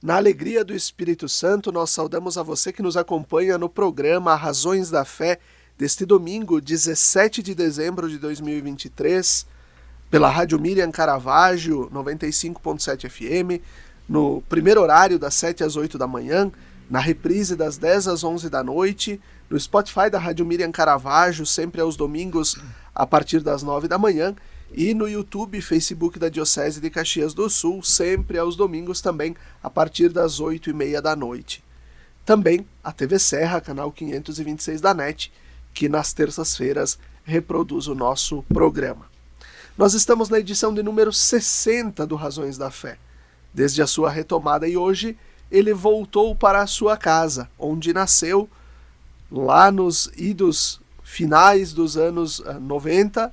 Na alegria do Espírito Santo, nós saudamos a você que nos acompanha no programa Razões da Fé deste domingo, 17 de dezembro de 2023, pela Rádio Miriam Caravaggio, 95.7 FM, no primeiro horário das 7 às 8 da manhã, na reprise das 10 às 11 da noite, no Spotify da Rádio Miriam Caravaggio, sempre aos domingos a partir das 9 da manhã, e no YouTube e Facebook da Diocese de Caxias do Sul, sempre aos domingos também, a partir das 8h30 da noite. Também a TV Serra, canal 526 da NET, que nas terças-feiras reproduz o nosso programa. Nós estamos na edição de número 60 do Razões da Fé. Desde a sua retomada e hoje, ele voltou para a sua casa, onde nasceu lá nos idos finais dos anos 90,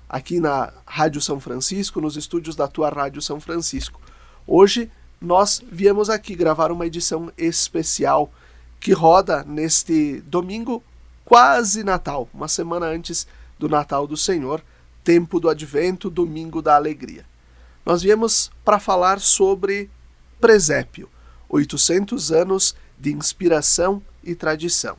aqui na Rádio São Francisco, nos estúdios da tua Rádio São Francisco. Hoje nós viemos aqui gravar uma edição especial que roda neste domingo quase Natal, uma semana antes do Natal do Senhor, tempo do Advento, domingo da alegria. Nós viemos para falar sobre presépio, 800 anos de inspiração e tradição.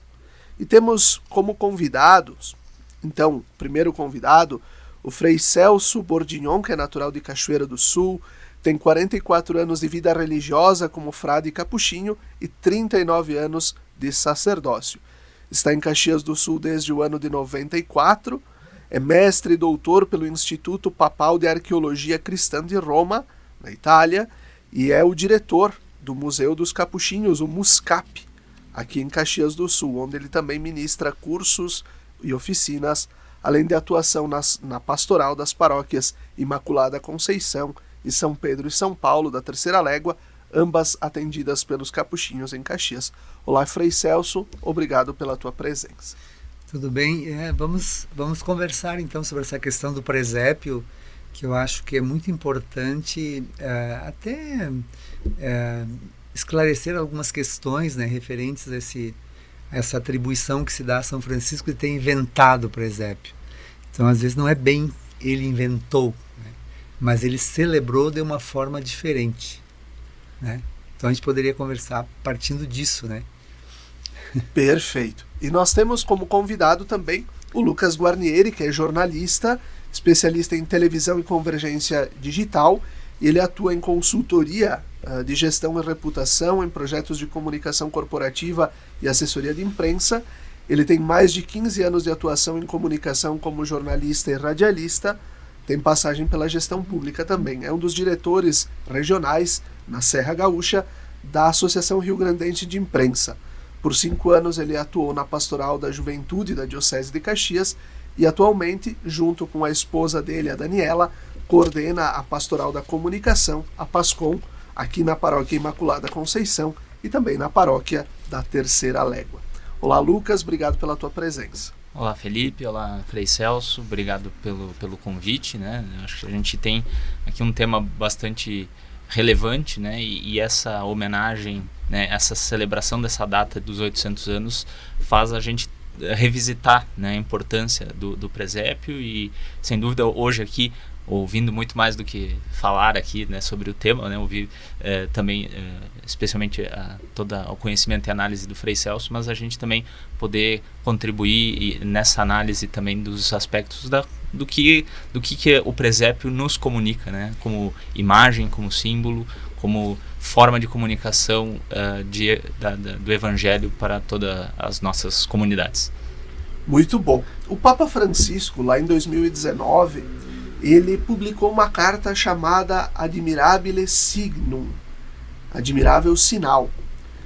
E temos como convidados, então, primeiro convidado, o Frei Celso Bordignon, que é natural de Cachoeira do Sul, tem 44 anos de vida religiosa como frade capuchinho e 39 anos de sacerdócio. Está em Caxias do Sul desde o ano de 94, é mestre e doutor pelo Instituto Papal de Arqueologia Cristã de Roma, na Itália, e é o diretor do Museu dos Capuchinhos, o MUSCAP, aqui em Caxias do Sul, onde ele também ministra cursos e oficinas, além de atuação na pastoral das paróquias Imaculada Conceição e São Pedro e São Paulo da Terceira Légua, ambas atendidas pelos capuchinhos em Caxias. Olá, Frei Celso, obrigado pela tua presença. Tudo bem, vamos conversar então sobre essa questão do presépio, que eu acho que é muito importante esclarecer algumas questões, né, referentes a essa atribuição que se dá a São Francisco de ter inventado o presépio. Então, às vezes, não é bem ele inventou, né, mas ele celebrou de uma forma diferente, né? Então, a gente poderia conversar partindo disso, né? Perfeito. E nós temos como convidado também o Lucas Guarnieri, que é jornalista, especialista em televisão e convergência digital, e ele atua em consultoria de gestão e reputação, em projetos de comunicação corporativa e assessoria de imprensa. Ele tem mais de 15 anos de atuação em comunicação como jornalista e radialista, tem passagem pela gestão pública também. É um dos diretores regionais, na Serra Gaúcha, da Associação Rio-Grandense de Imprensa. Por 5 anos ele atuou na Pastoral da Juventude da Diocese de Caxias e atualmente, junto com a esposa dele, a Daniela, coordena a Pastoral da Comunicação, a PASCOM, aqui na Paróquia Imaculada Conceição e também na Paróquia da Terceira Légua. Olá, Lucas, obrigado pela tua presença. Olá, Felipe, olá, Frei Celso, obrigado pelo convite, né? Eu acho que a gente tem aqui um tema bastante relevante, né? E essa homenagem, né? Essa celebração dessa data dos 800 anos faz a gente revisitar, né, a importância do presépio e, sem dúvida, hoje aqui, ouvindo muito mais do que falar aqui, né, sobre o tema, né, ouvir também, especialmente todo o conhecimento e análise do Frei Celso, mas a gente também poder contribuir nessa análise também dos aspectos do que o presépio nos comunica, né, como imagem, como símbolo, como forma de comunicação do Evangelho para todas as nossas comunidades. Muito bom. O Papa Francisco, lá em 2019, ele publicou uma carta chamada Admirabile Signum, Admirável Sinal,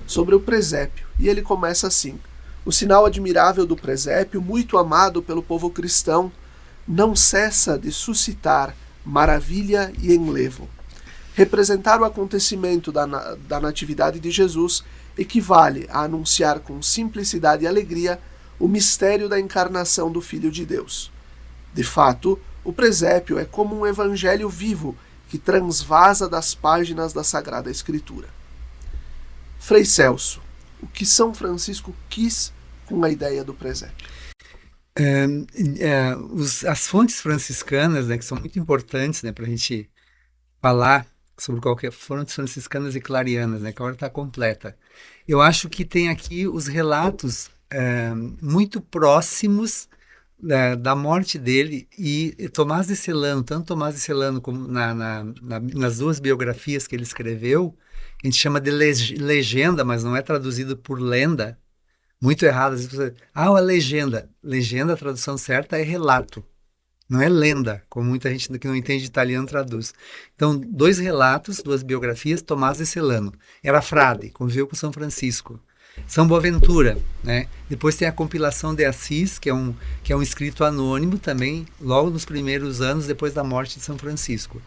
sobre o presépio. E ele começa assim: o sinal admirável do presépio, muito amado pelo povo cristão, não cessa de suscitar maravilha e enlevo. Representar o acontecimento da Natividade de Jesus equivale a anunciar com simplicidade e alegria o mistério da encarnação do Filho de Deus. De fato, o presépio é como um evangelho vivo que transvasa das páginas da Sagrada Escritura. Frei Celso, O que São Francisco quis com a ideia do presépio? As fontes franciscanas, né, que são muito importantes, né, para a gente falar sobre qualquer fontes franciscanas e clarianas, né, que agora está completa. Eu acho que tem aqui os relatos muito próximos da morte dele, e Tomás de Celano, tanto Tomás de Celano como nas duas biografias que ele escreveu, que a gente chama de legenda, mas não é traduzido por lenda, muito errado. Às vezes você, a legenda. Legenda, a tradução certa é relato, não é lenda, como muita gente que não entende italiano traduz. Então, 2 relatos, 2 biografias, Tomás de Celano. Era frade, conviveu com São Francisco. São Boaventura, né? Depois tem a compilação de Assis, que é um escrito anônimo também, logo nos primeiros anos depois da morte de São Francisco.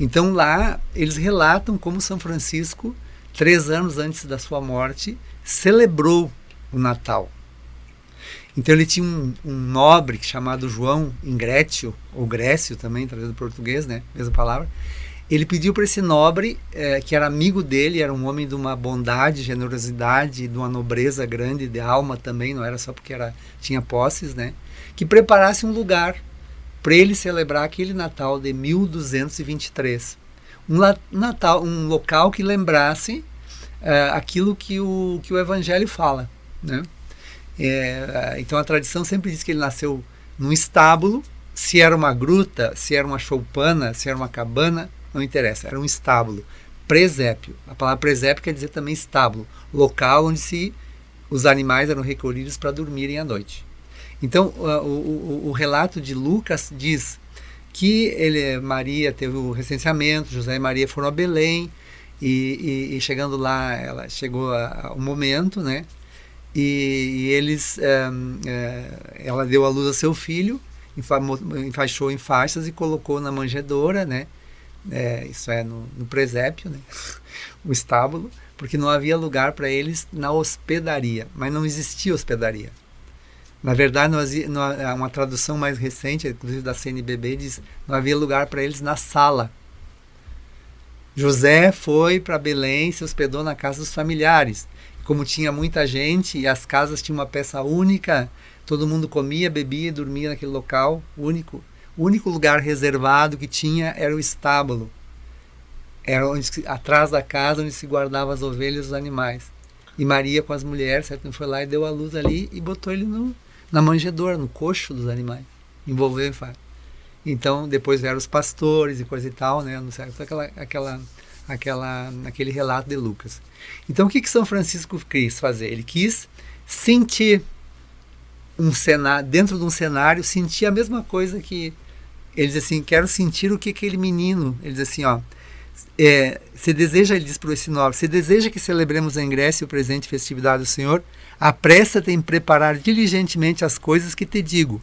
Então lá eles relatam como São Francisco, 3 anos antes da sua morte, celebrou o Natal. Então ele tinha um nobre chamado João Ingrécio, ou Grécio também, talvez do português, né? Mesma palavra. Ele pediu para esse nobre, que era amigo dele, era um homem de uma bondade, generosidade, de uma nobreza grande, de alma também, não era só porque tinha posses, né? Que preparasse um lugar para ele celebrar aquele Natal de 1223. Um local que lembrasse aquilo que o Evangelho fala, né? Então a tradição sempre diz que ele nasceu num estábulo. Se era uma gruta, se era uma choupana, se era uma cabana, não interessa, era um estábulo. Presépio, a palavra presépio quer dizer também estábulo, local onde os animais eram recolhidos para dormirem à noite. Então o relato de Lucas diz que Maria teve o recenseamento, José e Maria foram a Belém, e chegando lá, ela chegou ao momento, né? E ela deu à luz a seu filho, enfaixou em faixas e colocou na manjedoura, né? Isso é no presépio, né? O estábulo, porque não havia lugar para eles na hospedaria, mas não existia hospedaria. Na verdade, uma tradução mais recente, inclusive da CNBB, diz não havia lugar para eles na sala. José foi para Belém, se hospedou na casa dos familiares. Como tinha muita gente e as casas tinham uma peça única, todo mundo comia, bebia e dormia naquele local único. O único lugar reservado que tinha era o estábulo. Era atrás da casa onde se guardavam as ovelhas e os animais. E Maria com as mulheres, certo? Foi lá e deu a luz ali e botou ele na manjedoura, no coxo dos animais. Envolveu em fato. Então depois vieram os pastores e coisa e tal, né? Certo? Aquele relato de Lucas. Então o que São Francisco quis fazer? Ele quis sentir um cenário, dentro de um cenário, sentir a mesma coisa que ele diz assim, quero sentir o que aquele menino, ele diz assim, ó, se deseja, ele diz para esse nobre, se deseja que celebremos em Grécia o presente festividade do Senhor, apressa-te em preparar diligentemente as coisas que te digo,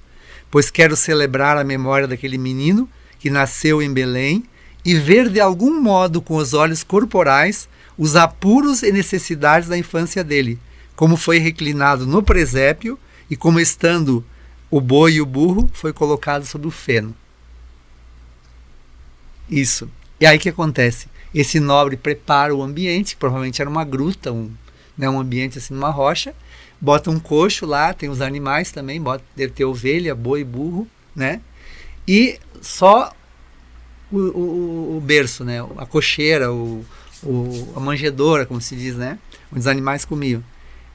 pois quero celebrar a memória daquele menino que nasceu em Belém e ver de algum modo com os olhos corporais os apuros e necessidades da infância dele, como foi reclinado no presépio e como estando o boi e o burro foi colocado sobre o feno. Isso. E aí o que acontece? Esse nobre prepara o ambiente, que provavelmente era uma gruta, um ambiente assim numa rocha, bota um coxo lá, tem os animais também, deve ter ovelha, boi, burro, né? E só o berço, né? A cocheira, a manjedoura, como se diz, né? Onde os animais comiam.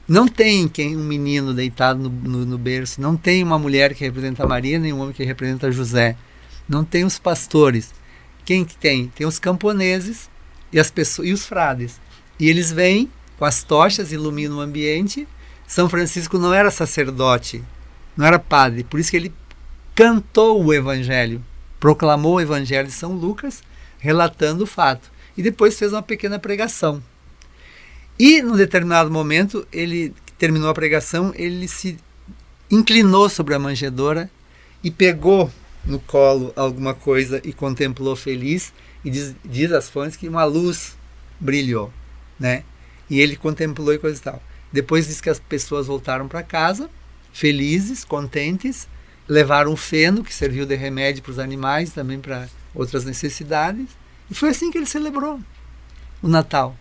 Não tem um menino deitado no berço, não tem uma mulher que representa Maria, nem um homem que representa José. Não tem os pastores. Quem que tem? Tem os camponeses e as pessoas e os frades. E eles vêm com as tochas, iluminam o ambiente. São Francisco não era sacerdote, não era padre, por isso que ele cantou o Evangelho, proclamou o Evangelho de São Lucas, relatando o fato. E depois fez uma pequena pregação. E, num determinado momento, ele terminou a pregação, ele se inclinou sobre a manjedoura e pegou no colo alguma coisa e contemplou feliz, e diz as fontes que uma luz brilhou, né? E ele contemplou e coisa e tal. Depois diz que as pessoas voltaram para casa, felizes, contentes, levaram o feno, que serviu de remédio para os animais, também para outras necessidades, e foi assim que ele celebrou o Natal.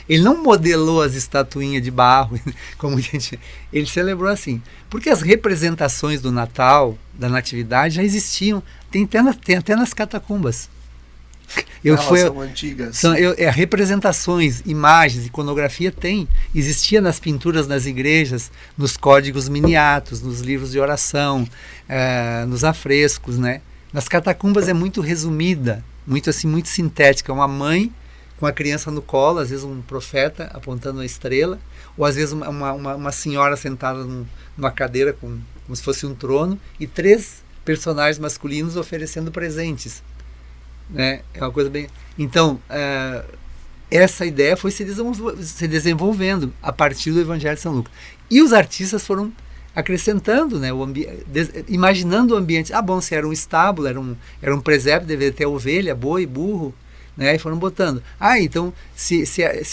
Ele não modelou as estatuinhas de barro, como a gente, ele celebrou assim. Porque as representações do Natal, da Natividade, já existiam. Tem até nas catacumbas. São antigas. Representações, imagens, iconografia tem. Existia nas pinturas das igrejas, nos códigos miniatos, nos livros de oração, nos afrescos, né? Nas catacumbas é muito resumida, muito sintética. Uma mãe com a criança no colo, às vezes um profeta apontando a estrela, ou às vezes uma senhora sentada numa cadeira como se fosse um trono, e 3 personagens masculinos oferecendo presentes. Né? É uma coisa bem... Então, essa ideia foi se desenvolvendo a partir do Evangelho de São Lucas. E os artistas foram acrescentando, né, imaginando o ambiente. Bom, se era um estábulo, era um presépio, deveria ter ovelha, boi, burro, né, e foram botando. Então, se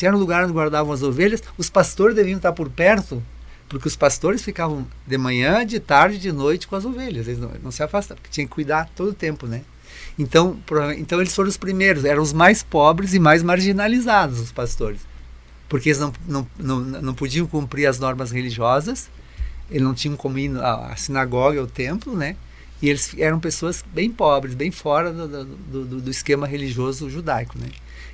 era um lugar onde guardavam as ovelhas, os pastores deviam estar por perto, porque os pastores ficavam de manhã, de tarde, de noite com as ovelhas. Eles não se afastavam, porque tinha que cuidar todo o tempo, né? Então eles foram os primeiros, eram os mais pobres e mais marginalizados, os pastores. Porque eles não podiam cumprir as normas religiosas, eles não tinham como ir à sinagoga, ao templo, né? E eles eram pessoas bem pobres, bem fora do esquema religioso judaico, né?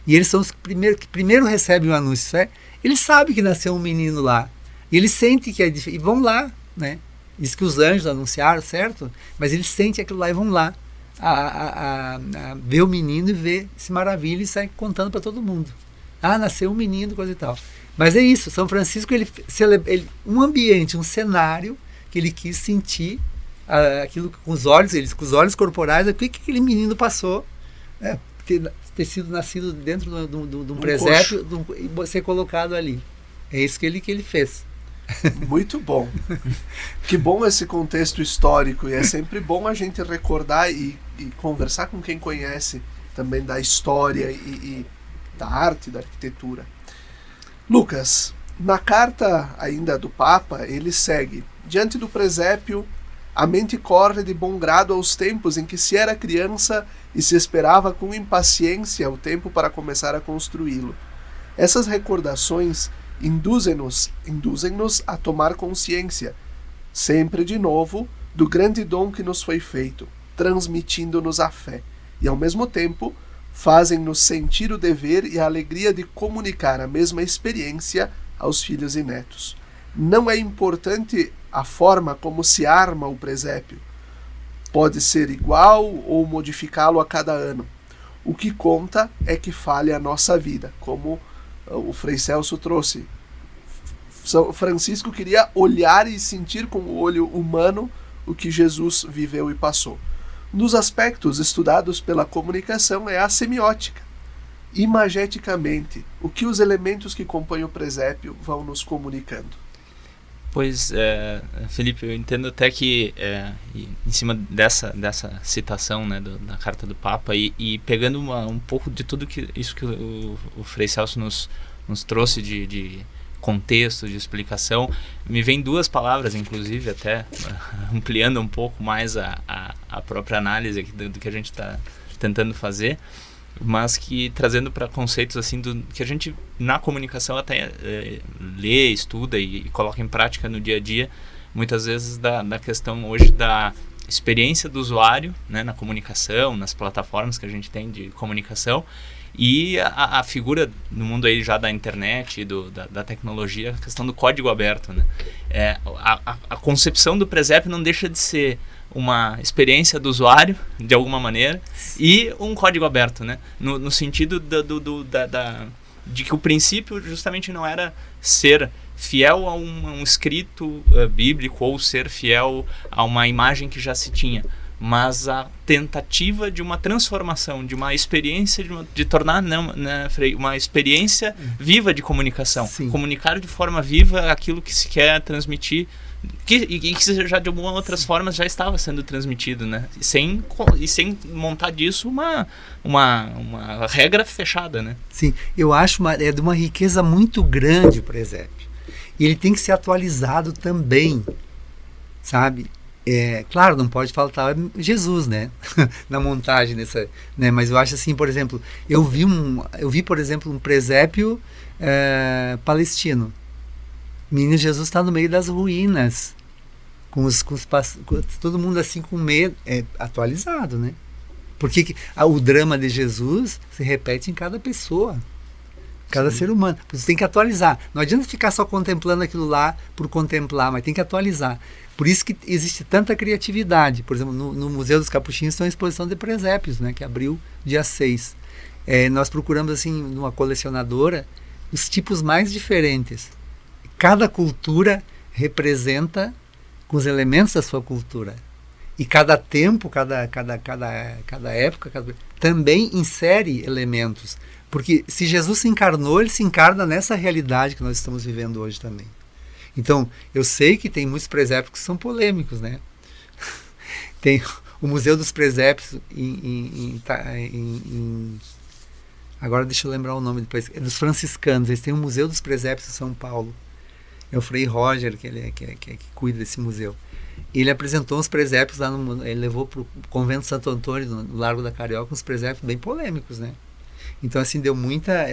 E eles são os primeiros que primeiro recebem o anúncio. Eles sabem que nasceu um menino lá, e eles sentem que é difícil, e vão lá, né? Diz que os anjos anunciaram, certo? Mas eles sentem aquilo lá e vão lá a ver o menino e se maravilha e sai contando para todo mundo. Nasceu um menino, coisa e tal. Mas é isso, São Francisco, um ambiente, um cenário que ele quis sentir aquilo com os olhos corporais, o que aquele menino passou, ter sido nascido dentro de um presépio e ser colocado ali. É isso que ele fez. Muito bom. Que bom esse contexto histórico, e é sempre bom a gente recordar e conversar com quem conhece também da história e da arte, da arquitetura. Lucas, na carta ainda do Papa, ele segue: diante do presépio, a mente corre de bom grado aos tempos em que se era criança e se esperava com impaciência o tempo para começar a construí-lo. Essas recordações induzem-nos a tomar consciência, sempre de novo, do grande dom que nos foi feito, transmitindo-nos a fé, e ao mesmo tempo fazem-nos sentir o dever e a alegria de comunicar a mesma experiência aos filhos e netos. Não é importante a forma como se arma o presépio. Pode ser igual ou modificá-lo a cada ano. O que conta é que fale a nossa vida, como o Frei Celso trouxe. São Francisco queria olhar e sentir com o olho humano o que Jesus viveu e passou. Um dos aspectos estudados pela comunicação é a semiótica. Imageticamente, o que os elementos que compõem o presépio vão nos comunicando? Pois, Felipe, eu entendo até que em cima dessa citação, né, da Carta do Papa e pegando um pouco de tudo isso que o Frei Celso nos trouxe de contexto, de explicação, me vem 2 palavras, inclusive, até ampliando um pouco mais a própria análise aqui do que a gente está tentando fazer, mas que trazendo para conceitos assim que a gente na comunicação até lê, estuda e coloca em prática no dia a dia, muitas vezes da questão hoje da experiência do usuário, né, na comunicação, nas plataformas que a gente tem de comunicação, e a figura no mundo aí já da internet e da tecnologia, a questão do código aberto, né? A concepção do presépio não deixa de ser uma experiência do usuário, de alguma maneira, e um código aberto, né? No sentido de que o princípio justamente não era ser fiel a um escrito bíblico ou ser fiel a uma imagem que já se tinha, mas a tentativa de uma transformação, de uma experiência, de tornar uma experiência viva de comunicação. Sim. Comunicar de forma viva aquilo que se quer transmitir, e que já de algumas outras formas já estava sendo transmitido, né? Sem montar disso uma regra fechada, né? Sim, eu acho de uma riqueza muito grande o presépio. E ele tem que ser atualizado também, sabe? Claro, não pode faltar Jesus, né? Na montagem dessa, né? Mas eu acho assim, por exemplo, eu vi, por exemplo, um presépio palestino. Menino Jesus está no meio das ruínas, com todo mundo assim com medo, atualizado, né? Porque o drama de Jesus se repete em cada pessoa, cada ser humano. Você tem que atualizar. Não adianta ficar só contemplando aquilo lá por contemplar, mas tem que atualizar. Por isso que existe tanta criatividade. Por exemplo, no Museu dos Capuchinhos tem uma exposição de presépios, né, que abriu dia 6. Nós procuramos, assim, numa colecionadora, os tipos mais diferentes. Cada cultura representa com os elementos da sua cultura. E cada tempo, cada época, também insere elementos. Porque se Jesus se encarnou, ele se encarna nessa realidade que nós estamos vivendo hoje também. Então, eu sei que tem muitos presépios que são polêmicos, né? Tem o Museu dos Presépios agora deixa eu lembrar o nome depois. É dos franciscanos. Eles têm o Museu dos Presépios em São Paulo. É o Frei Roger que cuida desse museu. Ele apresentou uns presépios lá ele levou para o Convento Santo Antônio, no Largo da Carioca, uns presépios bem polêmicos, né? Então, assim,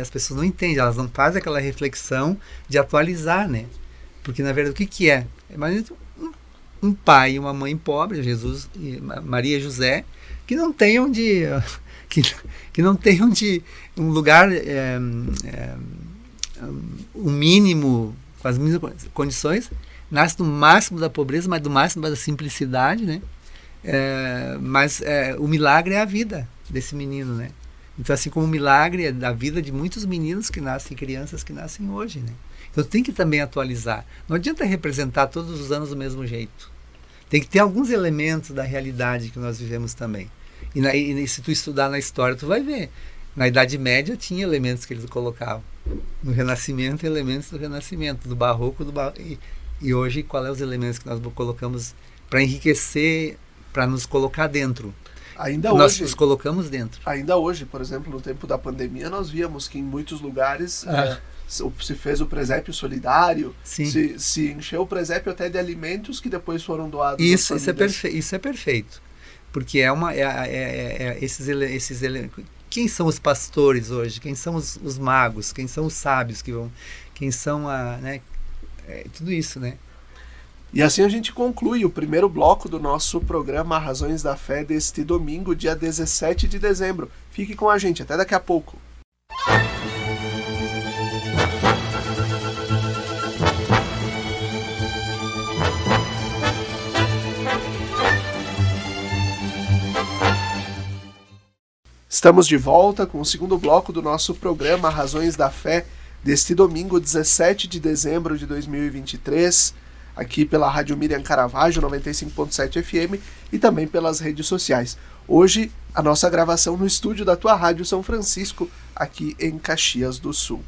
as pessoas não entendem, elas não fazem aquela reflexão de atualizar, né? Porque, na verdade, o que é? Imagina um pai e uma mãe pobre, Jesus, Maria e José, que não tenham um lugar, o mínimo, com as mínimas condições, nasce do máximo da pobreza, mas do máximo da simplicidade, né? Mas o milagre é a vida desse menino, né? Então, assim como o milagre é da vida de muitos meninos que nascem, crianças que nascem hoje, né? Então tem que também atualizar. Não adianta representar todos os anos do mesmo jeito. Tem que ter alguns elementos da realidade que nós vivemos também. E se tu estudar na história, tu vai ver. Na Idade Média tinha elementos que eles colocavam. No Renascimento, elementos do Renascimento, do Barroco, e hoje, qual é os elementos que nós colocamos para enriquecer, para nos colocar dentro? Nós nos colocamos dentro. Ainda hoje, por exemplo, no tempo da pandemia, nós víamos que em muitos lugares se fez o presépio solidário, se encheu o presépio até de alimentos que depois foram doados. Isso é perfeito. Porque esses elementos. Quem são os pastores hoje? Quem são os magos? Quem são os sábios que vão? Quem são tudo isso, né? E assim a gente conclui o primeiro bloco do nosso programa Razões da Fé deste domingo, dia 17 de dezembro. Fique com a gente, até daqui a pouco. Estamos de volta com o segundo bloco do nosso programa Razões da Fé deste domingo, 17 de dezembro de 2023, aqui pela Rádio Miriam Caravaggio, 95.7 FM e também pelas redes sociais. Hoje, a nossa gravação no estúdio da tua Rádio São Francisco, aqui em Caxias do Sul.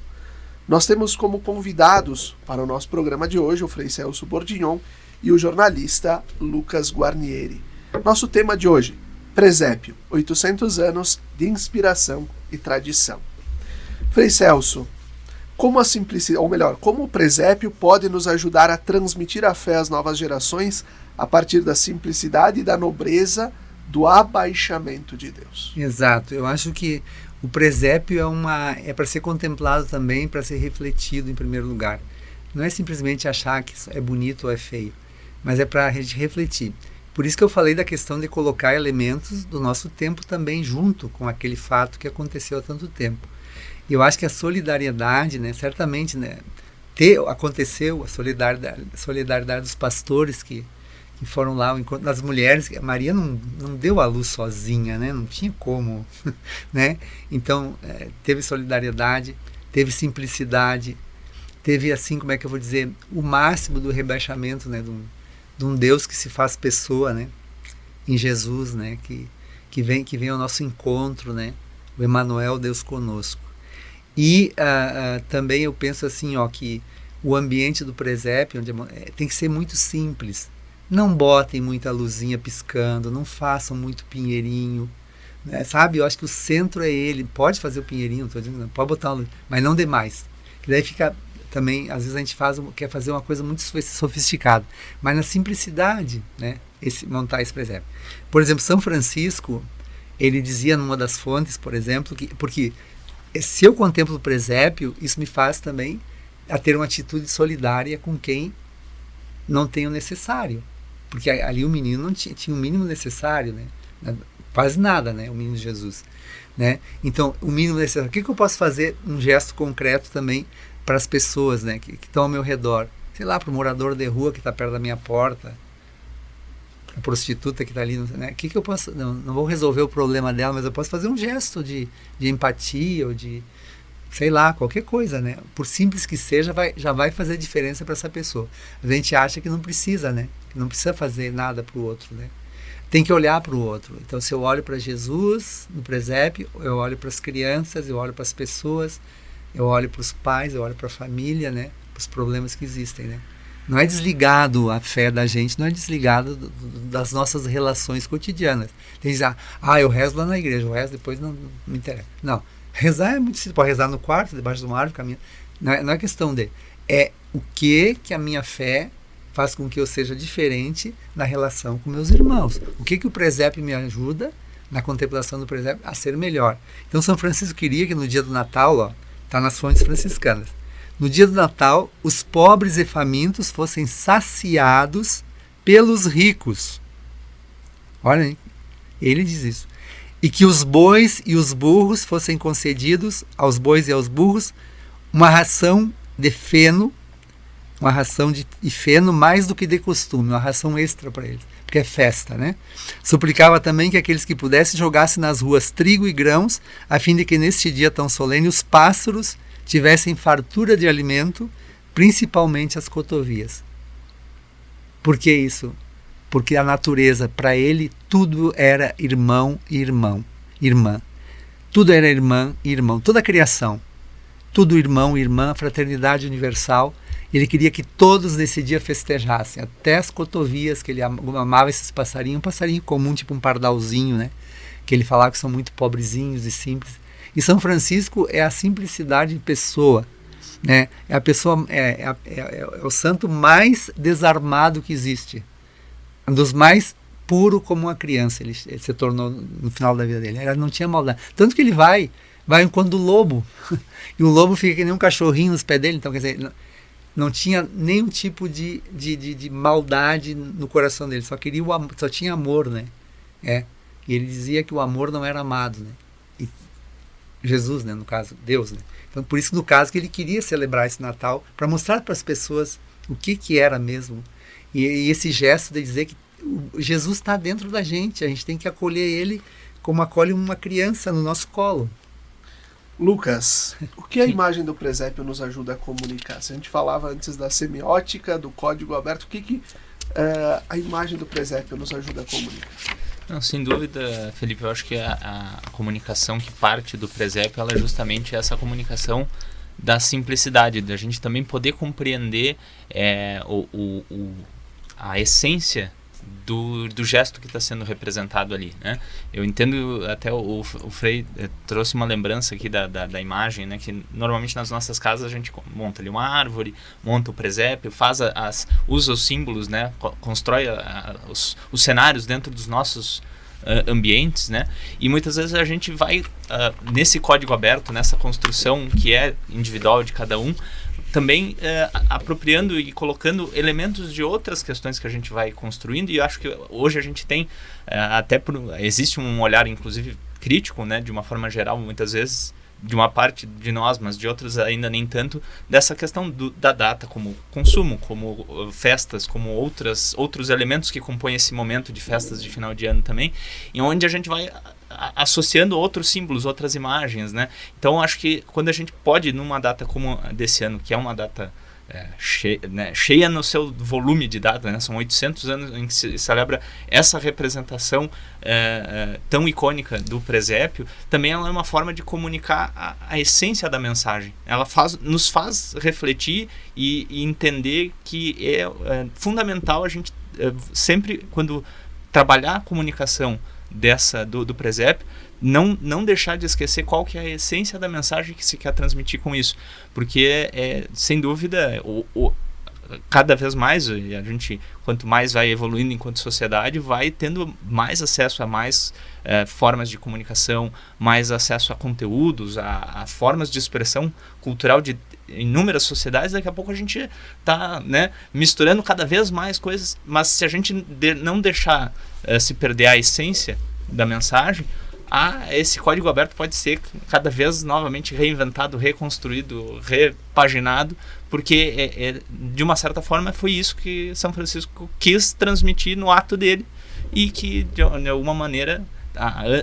Nós temos como convidados para o nosso programa de hoje o Frei Celso Bordignon e o jornalista Lucas Guarnieri. Nosso tema de hoje: Presépio, 800 anos de inspiração e tradição. Frei Celso, como a simplicidade, ou melhor, como o presépio pode nos ajudar a transmitir a fé às novas gerações a partir da simplicidade e da nobreza do abaixamento de Deus? Exato, eu acho que o presépio é para ser contemplado também, para ser refletido em primeiro lugar. Não é simplesmente achar que é bonito ou é feio, mas é para a gente refletir. Por isso que eu falei da questão de colocar elementos do nosso tempo também junto com aquele fato que aconteceu há tanto tempo. E eu acho que a solidariedade, né, certamente, né, aconteceu a solidariedade dos pastores que foram lá, o encontro das mulheres. Maria não deu à luz sozinha, né, não tinha como, né? Então, teve solidariedade, teve simplicidade, teve, assim, como é que eu vou dizer, o máximo do rebaixamento, né, de um Deus que se faz pessoa, né, em Jesus, né, que vem ao nosso encontro, né, o Emmanuel, Deus conosco. E também eu penso assim, que o ambiente do presépio tem que ser muito simples. Não botem muita luzinha piscando, não façam muito pinheirinho, né, sabe? Eu acho que o centro é ele. Pode fazer o pinheirinho, não estou dizendo, não, pode botar uma luz, mas não demais, que daí fica também, às vezes a gente quer fazer uma coisa muito sofisticada, mas na simplicidade, né, montar esse presépio. Por exemplo, São Francisco, ele dizia numa das fontes, por exemplo, porque se eu contemplo o presépio, isso me faz também a ter uma atitude solidária com quem não tem o necessário. Porque ali o menino não tinha o mínimo necessário, né? Quase nada, né? O menino Jesus. Né? Então, o mínimo necessário. O que eu posso fazer, um gesto concreto também para as pessoas, né, que estão ao meu redor? Sei lá, para o morador de rua que está perto da minha porta, a prostituta que está ali, né? O que eu posso... Não vou resolver o problema dela, mas eu posso fazer um gesto de empatia ou de, sei lá, qualquer coisa, né? Por simples que seja, já vai fazer diferença para essa pessoa. A gente acha que não precisa, né? Que não precisa fazer nada para o outro, né? Tem que olhar para o outro. Então, se eu olho para Jesus no presépio, eu olho para as crianças, eu olho para as pessoas, eu olho para os pais, eu olho para a família, né? Para os problemas que existem, né? Não é desligado a fé da gente, não é desligado das nossas relações cotidianas. Tem que dizer, eu rezo lá na igreja, o resto depois não me interessa. Não, rezar é muito simples, pode rezar no quarto, debaixo de uma árvore, caminhando. Não é questão de... É o que a minha fé faz com que eu seja diferente na relação com meus irmãos. O que o presépio me ajuda, na contemplação do presépio, a ser melhor. Então São Francisco queria que no dia do Natal, está nas fontes franciscanas, no dia do Natal, os pobres e famintos fossem saciados pelos ricos. Olha, hein? Ele diz isso. E que os bois e os burros fossem concedidos aos bois e aos burros uma ração de feno, uma ração de feno mais do que de costume, uma ração extra para eles, porque é festa, né? Suplicava também que aqueles que pudessem jogassem nas ruas trigo e grãos, a fim de que neste dia tão solene os pássaros tivessem fartura de alimento, principalmente as cotovias. Por que isso? Porque a natureza, para ele, tudo era irmão e irmã. Tudo era irmã e irmão. Toda a criação, tudo irmão e irmã, fraternidade universal. Ele queria que todos nesse dia festejassem, até as cotovias, que ele amava esses passarinhos, um passarinho comum, tipo um pardalzinho, né? Que ele falava que são muito pobrezinhos e simples. E São Francisco é a simplicidade de pessoa, né? É a pessoa, é o santo mais desarmado que existe, um dos mais puro como uma criança. Ele se tornou no final da vida dele. Ele não tinha maldade, tanto que ele vai enquanto o lobo, e o lobo fica que nem um cachorrinho nos pés dele. Então, quer dizer, não tinha nenhum tipo de maldade no coração dele, só tinha amor, né? E ele dizia que o amor não era amado, né? Jesus, né, no caso, Deus, né? Então, por isso, no caso, que ele queria celebrar esse Natal para mostrar para as pessoas o que era mesmo. E esse gesto de dizer que Jesus está dentro da gente, a gente tem que acolher ele como acolhe uma criança no nosso colo. Lucas, o que a imagem do presépio nos ajuda a comunicar? Se a gente falava antes da semiótica, do código aberto, o que a imagem do presépio nos ajuda a comunicar? Não, sem dúvida, Felipe, eu acho que a comunicação que parte do presépio, ela é justamente essa comunicação da simplicidade, da gente também poder compreender a essência do gesto que está sendo representado ali, né? Eu entendo, até o Frei trouxe uma lembrança aqui da imagem, né? Que normalmente nas nossas casas a gente monta ali uma árvore, monta o presépio, usa os símbolos, né? Constrói os cenários dentro dos nossos ambientes, né? E muitas vezes a gente vai nesse código aberto, nessa construção que é individual de cada um, também apropriando e colocando elementos de outras questões que a gente vai construindo. E eu acho que hoje a gente tem existe um olhar inclusive crítico, né, de uma forma geral, muitas vezes de uma parte de nós, mas de outros ainda nem tanto, dessa questão da data como consumo, como festas, como outros elementos que compõem esse momento de festas de final de ano também, em onde a gente vai associando outros símbolos, outras imagens, né? Então acho que quando a gente pode, numa data como desse ano, que é uma data cheia no seu volume de data, né? São 800 anos em que se celebra essa representação tão icônica do presépio, também ela é uma forma de comunicar a essência da mensagem. Ela nos faz refletir e entender que é fundamental a gente sempre, quando trabalhar a comunicação do presépio, não deixar de esquecer qual que é a essência da mensagem que se quer transmitir com isso, porque sem dúvida cada vez mais a gente, quanto mais vai evoluindo enquanto sociedade, vai tendo mais acesso a mais formas de comunicação, mais acesso a conteúdos, a formas de expressão cultural de inúmeras sociedades. Daqui a pouco a gente está, né, misturando cada vez mais coisas, mas se a gente não deixar se perder a essência da mensagem, esse código aberto pode ser cada vez novamente reinventado, reconstruído, repaginado, porque de uma certa forma foi isso que São Francisco quis transmitir no ato dele, e que de alguma maneira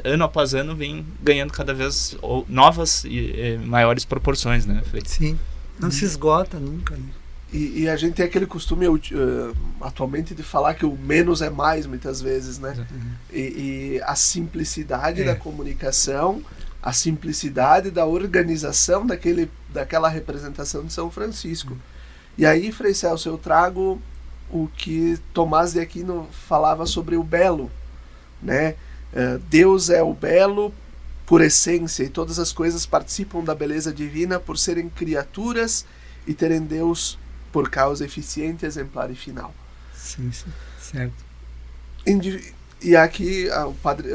ano após ano vem ganhando cada vez novas e maiores proporções, né, Frei? Sim, não se esgota nunca, né? E a gente tem aquele costume atualmente de falar que o menos é mais, muitas vezes, né? E a simplicidade da comunicação, a simplicidade da organização daquela representação de São Francisco. E aí, Frei Celso, eu trago o que Tomás de Aquino falava sobre o belo, né? Deus é o belo por essência, e todas as coisas participam da beleza divina por serem criaturas e terem Deus por causa eficiente, exemplar e final. Sim, certo. E aqui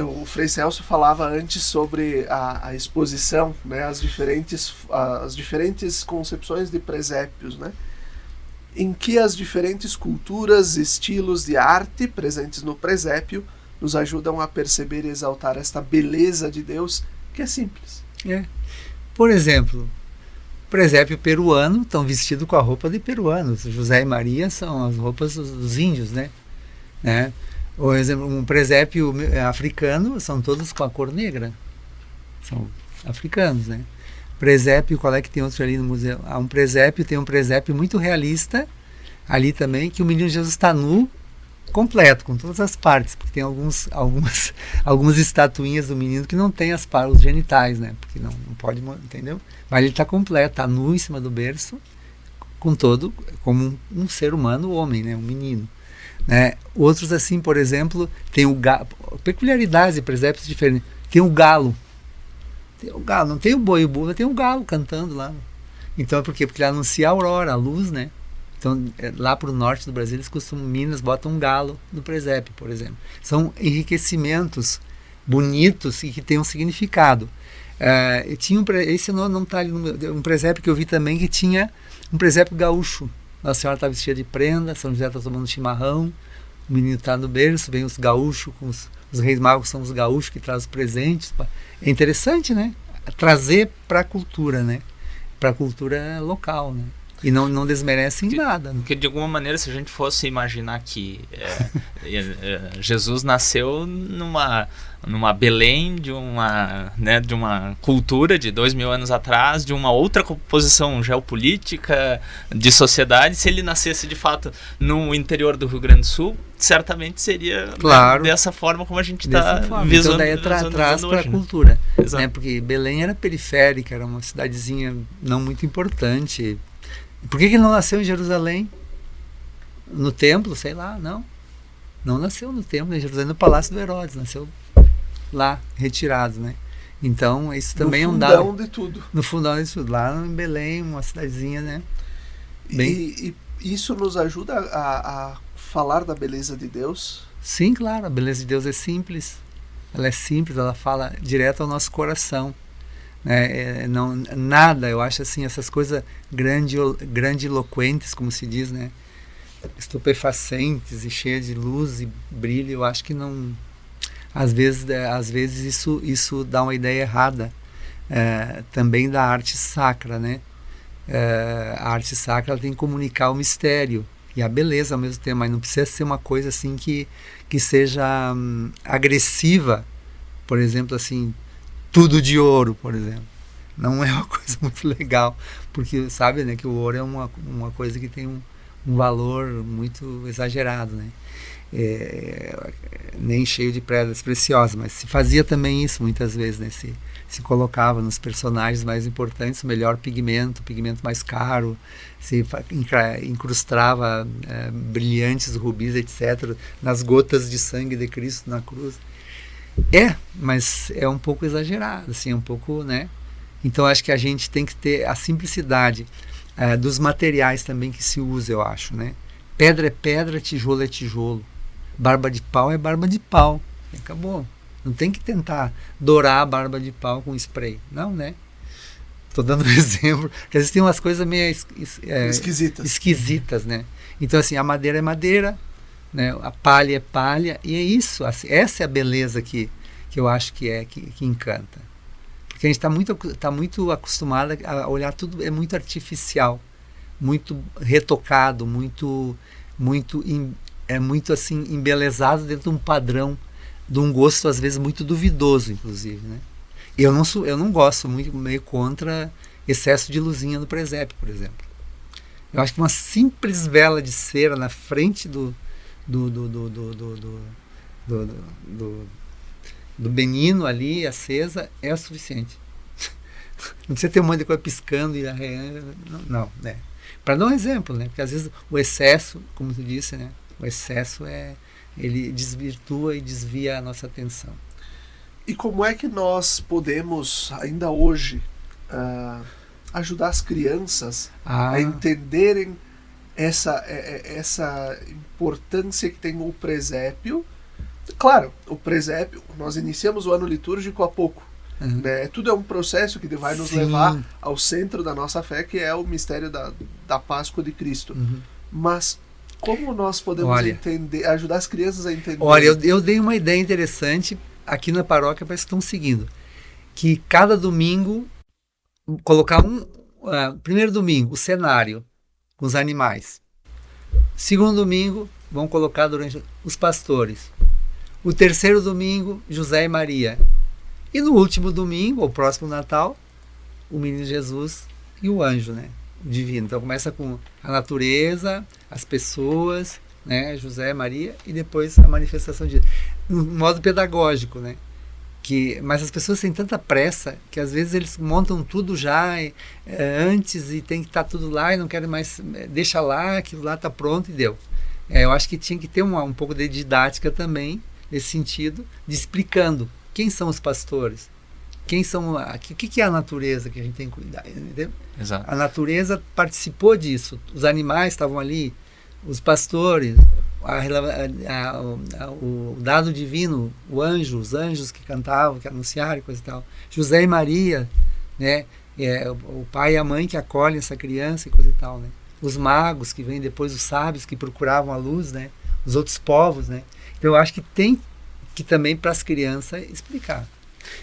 o Frei Celso falava antes sobre a exposição, né, as diferentes concepções de presépios, né, em que as diferentes culturas, estilos de arte presentes no presépio nos ajudam a perceber e exaltar esta beleza de Deus, que é simples. Por exemplo, presépio peruano, estão vestidos com a roupa de peruanos. José e Maria são as roupas dos índios, né? Por exemplo, um presépio africano, são todos com a cor negra. São africanos, né? Presépio, qual é que tem outro ali no museu? Tem um presépio muito realista ali também, que o menino Jesus está nu, completo, com todas as partes, porque tem algumas estatuinhas do menino que não tem os genitais, né? Porque não pode, entendeu? Mas ele está completo, está nu em cima do berço, como um ser humano, homem, né? Um menino, né? Outros, assim, por exemplo, tem peculiaridades de presépios diferentes. Tem o galo, não tem o boi e o búfalo, tem o galo cantando lá. Então, por quê? Porque ele anuncia a aurora, a luz, né? Então, lá para o norte do Brasil, Minas botam um galo no presépio, por exemplo. São enriquecimentos bonitos e que têm um significado. Esse não está ali um presépio que eu vi também, que tinha um presépio gaúcho. Nossa Senhora está vestida de prenda, São José está tomando chimarrão, o menino está no berço, vem os gaúchos, os reis magos são os gaúchos que trazem os presentes. É interessante, né? Trazer para a cultura, né? Para a cultura local, né? E não desmerecem nada. Né? Porque de alguma maneira, se a gente fosse imaginar que Jesus nasceu numa Belém de uma cultura de 2000 anos atrás, de uma outra composição geopolítica de sociedade, se ele nascesse de fato no interior do Rio Grande do Sul, certamente seria, claro, dessa forma como a gente está visando. Então daí traz para a cultura, né? Porque Belém era periférica, era uma cidadezinha não muito importante. Por que ele não nasceu em Jerusalém? No templo, sei lá, não. Não nasceu no templo, em Jerusalém, no Palácio do Herodes, nasceu lá, retirado, né? Então, isso também é um dado. No fundão de tudo. No fundão de tudo. Lá em Belém, uma cidadezinha, né? E isso nos ajuda a falar da beleza de Deus? Sim, claro. A beleza de Deus é simples. Ela é simples, ela fala direto ao nosso coração. Nada, eu acho assim, essas coisas grandiloquentes, como se diz, né? Estupefacentes e cheias de luz e brilho, eu acho que não. Às vezes isso dá uma ideia errada também da arte sacra, né? A arte sacra ela tem que comunicar o mistério e a beleza ao mesmo tempo, mas não precisa ser uma coisa assim que seja agressiva, por exemplo, assim, tudo de ouro, por exemplo. Não é uma coisa muito legal, porque sabe, né, que o ouro é uma coisa que tem um valor muito exagerado, né? Nem cheio de pedras preciosas, mas se fazia também isso muitas vezes, né? Se colocava nos personagens mais importantes o melhor pigmento mais caro, se incrustava brilhantes rubis, etc., nas gotas de sangue de Cristo na cruz. Mas é um pouco exagerado, assim, é um pouco, né? Então acho que a gente tem que ter a simplicidade dos materiais também que se usa, eu acho, né? Pedra é pedra, tijolo é tijolo. Barba de pau é barba de pau. Acabou. Não tem que tentar dourar a barba de pau com spray. Não, né? Estou dando um exemplo. Porque às vezes tem umas coisas meio esquisitas, né? Então, assim, a madeira é madeira, né? A palha é palha. E é isso. Assim, essa é a beleza que eu acho que encanta. Porque a gente está muito acostumado a olhar tudo, é muito artificial, muito retocado, muito assim, embelezado dentro de um padrão, de um gosto às vezes muito duvidoso, inclusive, né? Eu não gosto, muito meio contra excesso de luzinha no presépio, por exemplo. Eu acho que uma simples vela de cera na frente do menino ali, acesa, é o suficiente. Não precisa ter um monte de coisa piscando e arranhando. Não, né? Para dar um exemplo, né? Porque às vezes o excesso, como tu disse, né? O excesso ele desvirtua e desvia a nossa atenção. E como é que nós podemos, ainda hoje, ajudar as crianças a entenderem essa importância que tem o presépio? Claro, o presépio, nós iniciamos o ano litúrgico há pouco. Uhum. Né? Tudo é um processo que vai nos levar ao centro da nossa fé, que é o mistério da Páscoa de Cristo. Uhum. Mas como nós podemos ajudar as crianças a entender? Olha, eu dei uma ideia interessante aqui na paróquia, parece que estão seguindo. Que cada domingo, colocar primeiro domingo, o cenário com os animais. Segundo domingo, vão colocar durante os pastores. O terceiro domingo, José e Maria. E no último domingo, ou próximo Natal, o menino Jesus e o anjo, né? O divino. Então começa com a natureza, as pessoas, né? José, Maria, e depois a manifestação de um modo pedagógico, né? Mas as pessoas têm tanta pressa que às vezes eles montam tudo já antes e tem que estar tudo lá e não querem mais, deixa lá, aquilo lá está pronto e deu. Eu acho que tinha que ter um pouco de didática também, nesse sentido, de explicando quem são os pastores, o que é a natureza que a gente tem que cuidar, entendeu? Exato. A natureza participou disso, os animais estavam ali, os pastores, o dado divino, os anjos que cantavam, que anunciaram, coisa e tal, José e Maria, né? O pai e a mãe que acolhem essa criança e coisa e tal, né? Os magos que vêm depois, os sábios que procuravam a luz, né? Os outros povos, né? Então eu acho que tem que também para as crianças explicar.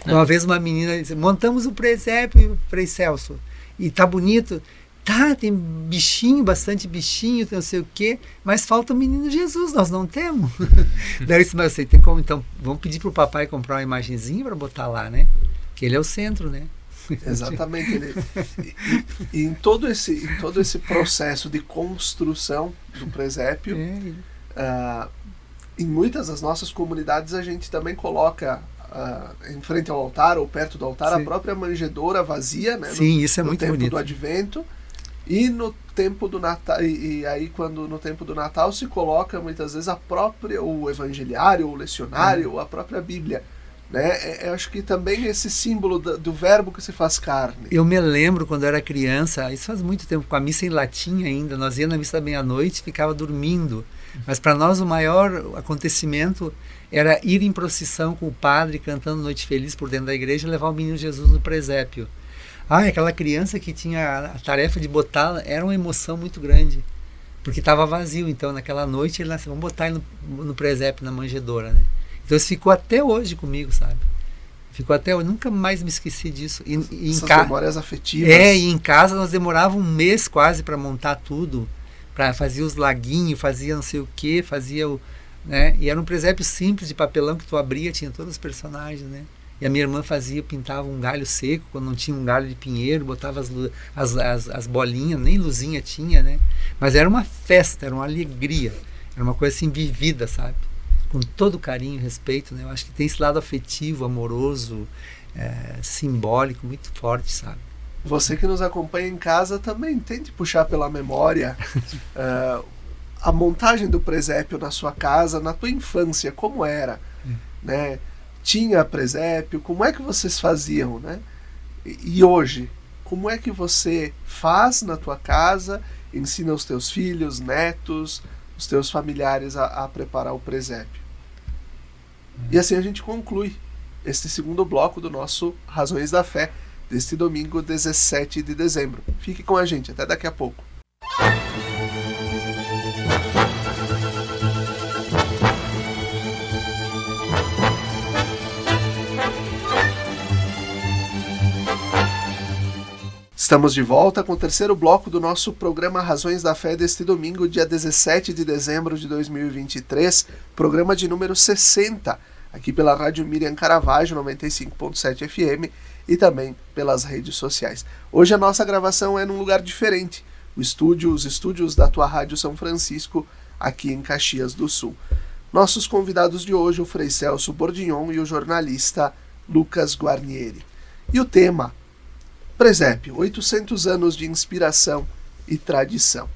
Uma vez uma menina disse, montamos o presépio, Frei Celso, e tá bonito. Tá, tem bichinho, bastante bichinho, não sei o quê, mas falta o menino Jesus, nós não temos. Daí eu disse, mas você tem como? Então, vamos pedir pro papai comprar uma imagenzinha para botar lá, né? Que ele é o centro, né? Exatamente. E em todo esse processo de construção do presépio, em muitas das nossas comunidades a gente também coloca em frente ao altar ou perto do altar, sim, a própria manjedoura vazia, né? Sim, isso é muito bonito. No tempo do Advento. E no tempo do Natal, e aí quando no tempo do Natal se coloca muitas vezes o evangeliário, o lecionário, ou a própria Bíblia, né? Eu acho que também esse símbolo do verbo que se faz carne. Eu me lembro quando eu era criança, isso faz muito tempo, com a missa em latim ainda, nós íamos na missa da meia-noite e ficava dormindo, mas para nós o maior acontecimento era ir em procissão com o padre cantando Noite Feliz por dentro da igreja e levar o menino Jesus no presépio. Aquela criança que tinha a tarefa de botar, era uma emoção muito grande, porque estava vazio. Então naquela noite ele disse, vamos botar ele no presépio, na manjedoura, né? Então isso ficou até hoje comigo, sabe? Ficou até hoje, nunca mais me esqueci disso. Essas memórias afetivas. E em casa nós demorávamos um mês quase para montar tudo, para fazer os laguinhos, fazia não sei o que, né? E era um presépio simples de papelão que tu abria, tinha todos os personagens, né? E a minha irmã pintava um galho seco, quando não tinha um galho de pinheiro, botava as bolinhas, nem luzinha tinha, né? Mas era uma festa, era uma alegria, era uma coisa assim vivida, sabe? Com todo carinho e respeito, né? Eu acho que tem esse lado afetivo, amoroso, simbólico, muito forte, sabe? Você que nos acompanha em casa também tente puxar pela memória a montagem do presépio na sua casa, na tua infância, como era, né? tinha presépio? Como é que vocês faziam, né? E hoje, como é que você faz na tua casa, ensina os teus filhos, netos, os teus familiares a preparar o presépio? E assim a gente conclui este segundo bloco do nosso Razões da Fé, deste domingo 17 de dezembro. Fique com a gente, até daqui a pouco. Estamos de volta com o terceiro bloco do nosso programa Razões da Fé deste domingo, dia 17 de dezembro de 2023, programa de número 60, aqui pela Rádio Miriam Caravaggio 95.7 FM e também pelas redes sociais. Hoje a nossa gravação é num lugar diferente, os estúdios da tua Rádio São Francisco, aqui em Caxias do Sul. Nossos convidados de hoje, o Frei Celso Bordignon e o jornalista Lucas Guarnieri. E o tema: Presépio, 800 anos de inspiração e tradição.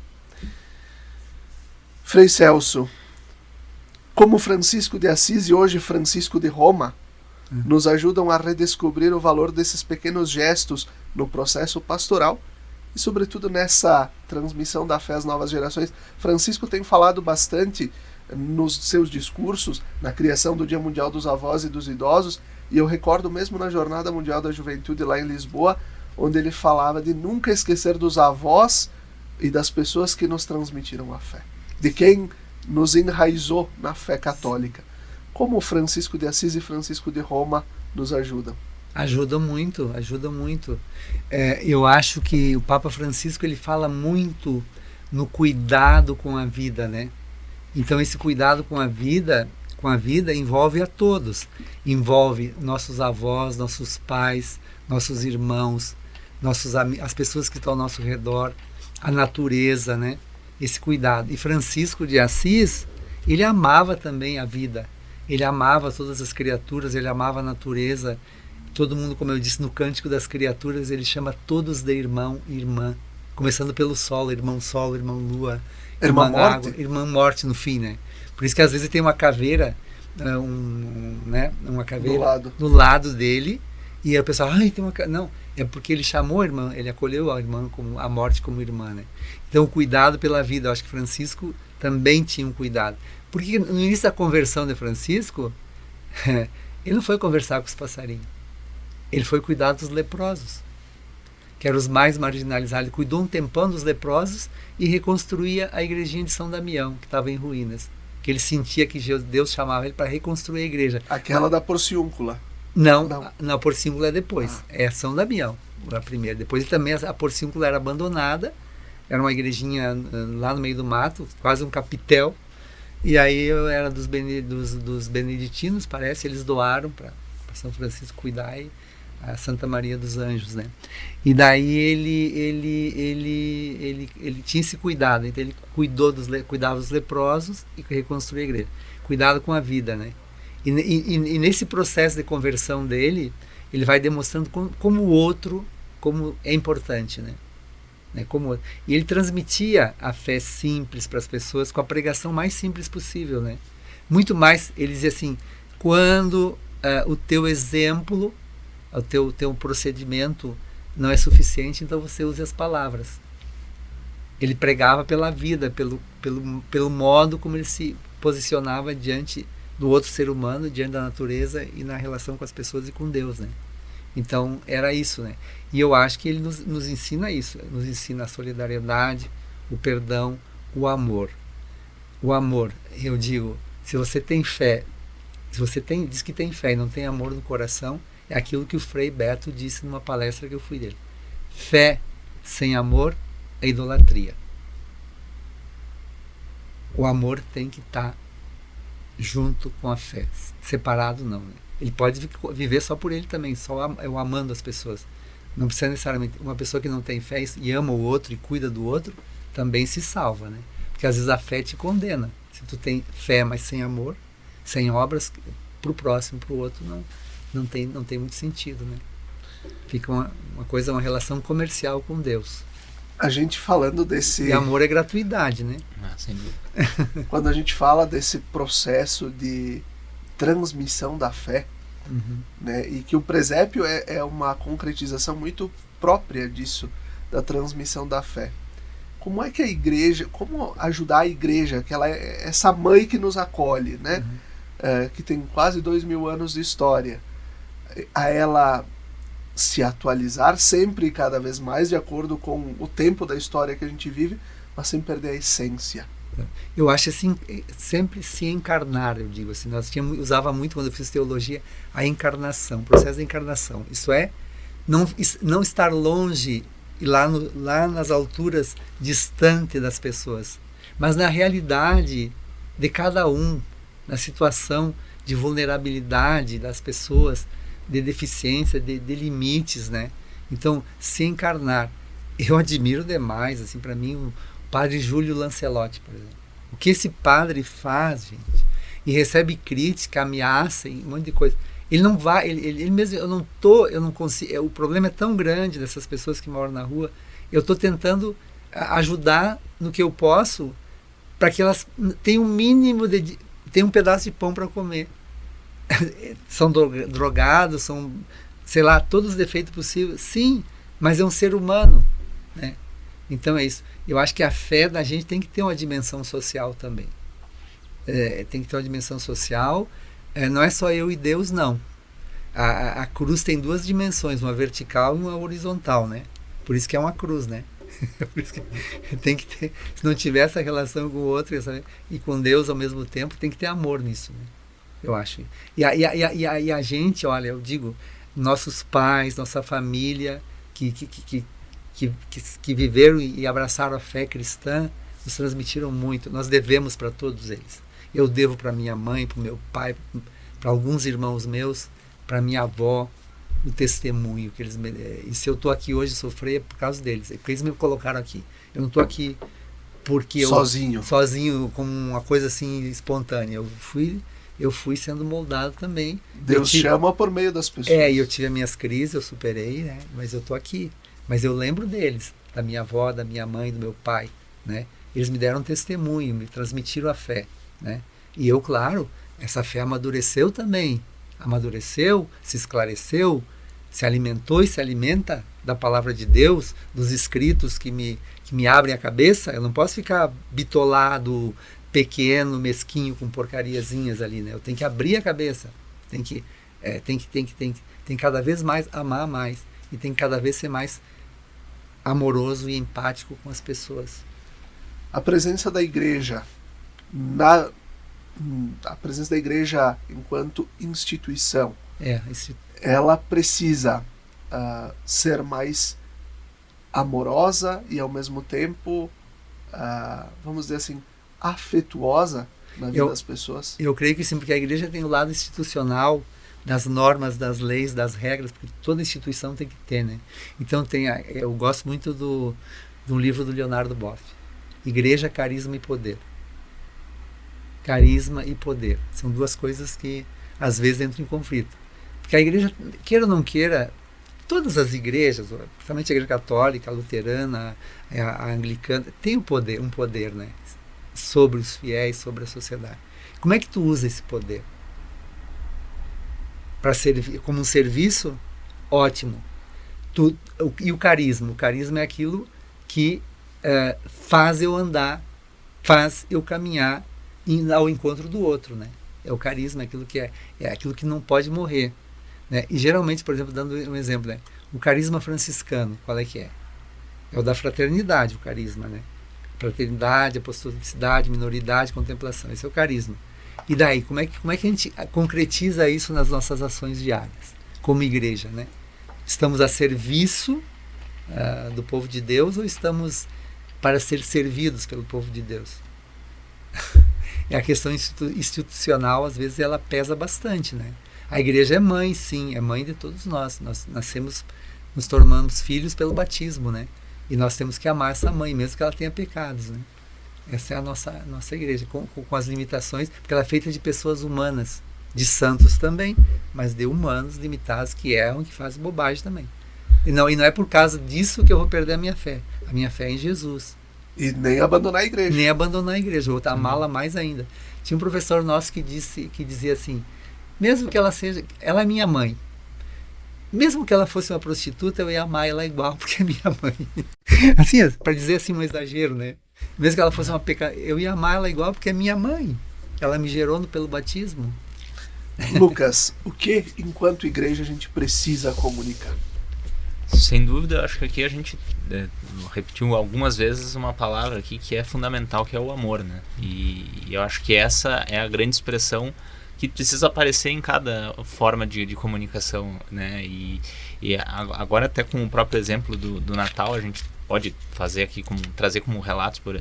Frei Celso, como Francisco de Assis e hoje Francisco de Roma, nos ajudam a redescobrir o valor desses pequenos gestos no processo pastoral e, sobretudo, nessa transmissão da fé às novas gerações. Francisco tem falado bastante nos seus discursos na criação do Dia Mundial dos Avós e dos Idosos, e eu recordo mesmo na Jornada Mundial da Juventude lá em Lisboa, onde ele falava de nunca esquecer dos avós e das pessoas que nos transmitiram a fé, de quem nos enraizou na fé católica. Como Francisco de Assis e Francisco de Roma nos ajudam? Ajudam muito, ajudam muito. Eu acho que o Papa Francisco ele fala muito no cuidado com a vida, né? Então esse cuidado com a vida envolve a todos. Envolve nossos avós, nossos pais, nossos irmãos, as pessoas que estão ao nosso redor, a natureza, né? Esse cuidado. E Francisco de Assis, ele amava também a vida. Ele amava todas as criaturas, ele amava a natureza. Todo mundo, como eu disse, no Cântico das Criaturas, ele chama todos de irmão e irmã. Começando pelo sol, irmão lua, irmã água, irmã morte no fim, né? Por isso que às vezes tem uma caveira, uma caveira do lado dele, e a pessoa, tem uma caveira. Não, é porque ele chamou a irmã, ele acolheu a irmã, a morte como irmã, né? Então o cuidado pela vida, eu acho que Francisco também tinha um cuidado. Porque no início da conversão de Francisco, ele não foi conversar com os passarinhos. Ele foi cuidar dos leprosos, que eram os mais marginalizados. Ele cuidou um tempão dos leprosos e reconstruía a igrejinha de São Damião, que estava em ruínas. Que ele sentia que Deus chamava ele para reconstruir a igreja. Aquela da Porciúncula. Não, a Porciúncula é depois. É São Damião, a primeira. Depois também a Porciúncula era abandonada. Era uma igrejinha lá no meio do mato, quase um capitel. E aí eu era dos beneditinos, parece, eles doaram para São Francisco cuidar, e a Santa Maria dos Anjos, né? E daí ele tinha esse cuidado, então ele cuidava dos leprosos e reconstruía a igreja. Cuidado com a vida, né? E nesse processo de conversão dele, ele vai demonstrando como o outro, como é importante, né? E ele transmitia a fé simples para as pessoas com a pregação mais simples possível, né? Muito mais, ele dizia assim, quando o teu exemplo, o teu procedimento não é suficiente, então você use as palavras. Ele pregava pela vida, pelo modo como ele se posicionava diante do outro ser humano, diante da natureza e na relação com as pessoas e com Deus, né? Então era isso, né? E eu acho que ele nos ensina isso, nos ensina a solidariedade, o perdão, o amor. O amor, eu digo, se você tem fé, diz que tem fé e não tem amor no coração, é aquilo que o Frei Beto disse numa palestra que eu fui dele. Fé sem amor é idolatria. O amor tem que estar junto com a fé, separado não, né? Ele pode viver só por ele também, só eu amando as pessoas. Não precisa necessariamente. Uma pessoa que não tem fé e ama o outro e cuida do outro, também se salva, né? Porque às vezes a fé te condena. Se tu tem fé, mas sem amor, sem obras, pro próximo, pro outro, não tem muito sentido, né? Fica uma relação comercial com Deus. A gente falando desse... E amor é gratuidade, né? Sem dúvida. Quando a gente fala desse processo de transmissão da fé, né? E que o presépio é uma concretização muito própria disso, da transmissão da fé. Como é que a igreja, como ajudar a igreja, que ela é essa mãe que nos acolhe, né? Que tem quase 2000 anos de história, a ela se atualizar sempre e cada vez mais de acordo com o tempo da história que a gente vive, mas sem perder a essência. Eu acho assim, sempre se encarnar, eu digo assim, usava muito quando eu fiz teologia a encarnação, o processo da encarnação. Isso é, não estar longe e lá nas alturas distante das pessoas, mas na realidade de cada um, na situação de vulnerabilidade das pessoas, de deficiência, de limites, né? Então, se encarnar. Eu admiro demais, assim, para mim, o padre Júlio Lancelotti, por exemplo. O que esse padre faz, gente, e recebe crítica, ameaça, e um monte de coisa. Ele não vai, ele mesmo, eu não consigo, o problema é tão grande dessas pessoas que moram na rua, eu estou tentando ajudar no que eu posso para que elas tenham um mínimo tenham um pedaço de pão para comer. São drogados, são, sei lá, todos os defeitos possíveis, sim, mas é um ser humano, né? Então é isso. Eu acho que a fé da gente tem que ter uma dimensão social também. Tem que ter uma dimensão social. Não é só eu e Deus, não. A cruz tem duas dimensões, uma vertical e uma horizontal, né? Por isso que é uma cruz, né? Por isso que tem que ter, se não tiver essa relação com o outro e com Deus ao mesmo tempo, tem que ter amor nisso, né? Eu acho. E a gente, olha, eu digo, nossos pais, nossa família, que viveram e abraçaram a fé cristã, nos transmitiram muito. Nós devemos para todos eles. Eu devo para minha mãe, para o meu pai, para alguns irmãos meus, para minha avó, o testemunho que eles me... E se eu estou aqui hoje sofrer é por causa deles, é porque eles me colocaram aqui. Eu não estou aqui porque sozinho, como uma coisa assim espontânea. Eu fui sendo moldado também. Deus chama por meio das pessoas. E eu tive as minhas crises, eu superei, né? Mas eu estou aqui. Mas eu lembro deles, da minha avó, da minha mãe, do meu pai, né? Eles me deram testemunho, me transmitiram a fé, né? E eu, claro, essa fé amadureceu também. Amadureceu, se esclareceu, se alimentou e se alimenta da palavra de Deus, dos escritos que me abrem a cabeça. Eu não posso ficar bitolado, pequeno, mesquinho, com porcariazinhas ali, né? Eu tenho que abrir a cabeça, tem que cada vez mais amar mais e tem que cada vez ser mais amoroso e empático com as pessoas. A presença da igreja enquanto instituição, ela precisa ser mais amorosa e ao mesmo tempo, vamos dizer assim, afetuosa na vida das pessoas? Eu creio que sim, porque a igreja tem o lado institucional, das normas, das leis, das regras, porque toda instituição tem que ter, né? Então eu gosto muito do livro do Leonardo Boff, Igreja, Carisma e Poder. Carisma e poder são duas coisas que às vezes entram em conflito, porque a igreja, queira ou não queira, todas as igrejas, principalmente a igreja católica, a luterana, a anglicana, tem um poder, né, sobre os fiéis, sobre a sociedade. Como é que tu usa esse poder? Para servir, como um serviço? Ótimo. E o carisma? O carisma é aquilo que faz eu andar, faz eu caminhar ao encontro do outro, né? É o carisma, aquilo que é aquilo que não pode morrer, né? E geralmente, por exemplo, dando um exemplo, né? O carisma franciscano, qual é que é? É o da fraternidade, o carisma, né? Fraternidade, apostolicidade, minoridade, contemplação. Esse é o carisma. E daí, como é que a gente concretiza isso nas nossas ações diárias, como igreja, né? Estamos a serviço do povo de Deus ou estamos para ser servidos pelo povo de Deus? A questão institucional, às vezes, ela pesa bastante, né? A igreja é mãe, sim, é mãe de todos nós. Nós nascemos, nos tornamos filhos pelo batismo, né? E nós temos que amar essa mãe, mesmo que ela tenha pecados, né? Essa é a nossa igreja, com as limitações, porque ela é feita de pessoas humanas, de santos também, mas de humanos limitados que erram, que fazem bobagem também. E não é por causa disso que eu vou perder a minha fé. A minha fé é em Jesus. E nem abandonar a igreja. Nem abandonar a igreja, vou amá-la mais ainda. Tinha um professor nosso que dizia assim, mesmo que ela é minha mãe. Mesmo que ela fosse uma prostituta, eu ia amar ela igual, porque é minha mãe. Assim, para dizer assim um exagero, né? Mesmo que ela fosse uma eu ia amar ela igual, porque é minha mãe. Ela me gerou pelo batismo. Lucas, o que, enquanto igreja, a gente precisa comunicar? Sem dúvida, acho que aqui a gente repetiu algumas vezes uma palavra aqui que é fundamental, que é o amor, né? E eu acho que essa é a grande expressão que precisa aparecer em cada forma de comunicação, né? E agora até com o próprio exemplo do Natal, a gente pode fazer aqui, trazer como relatos por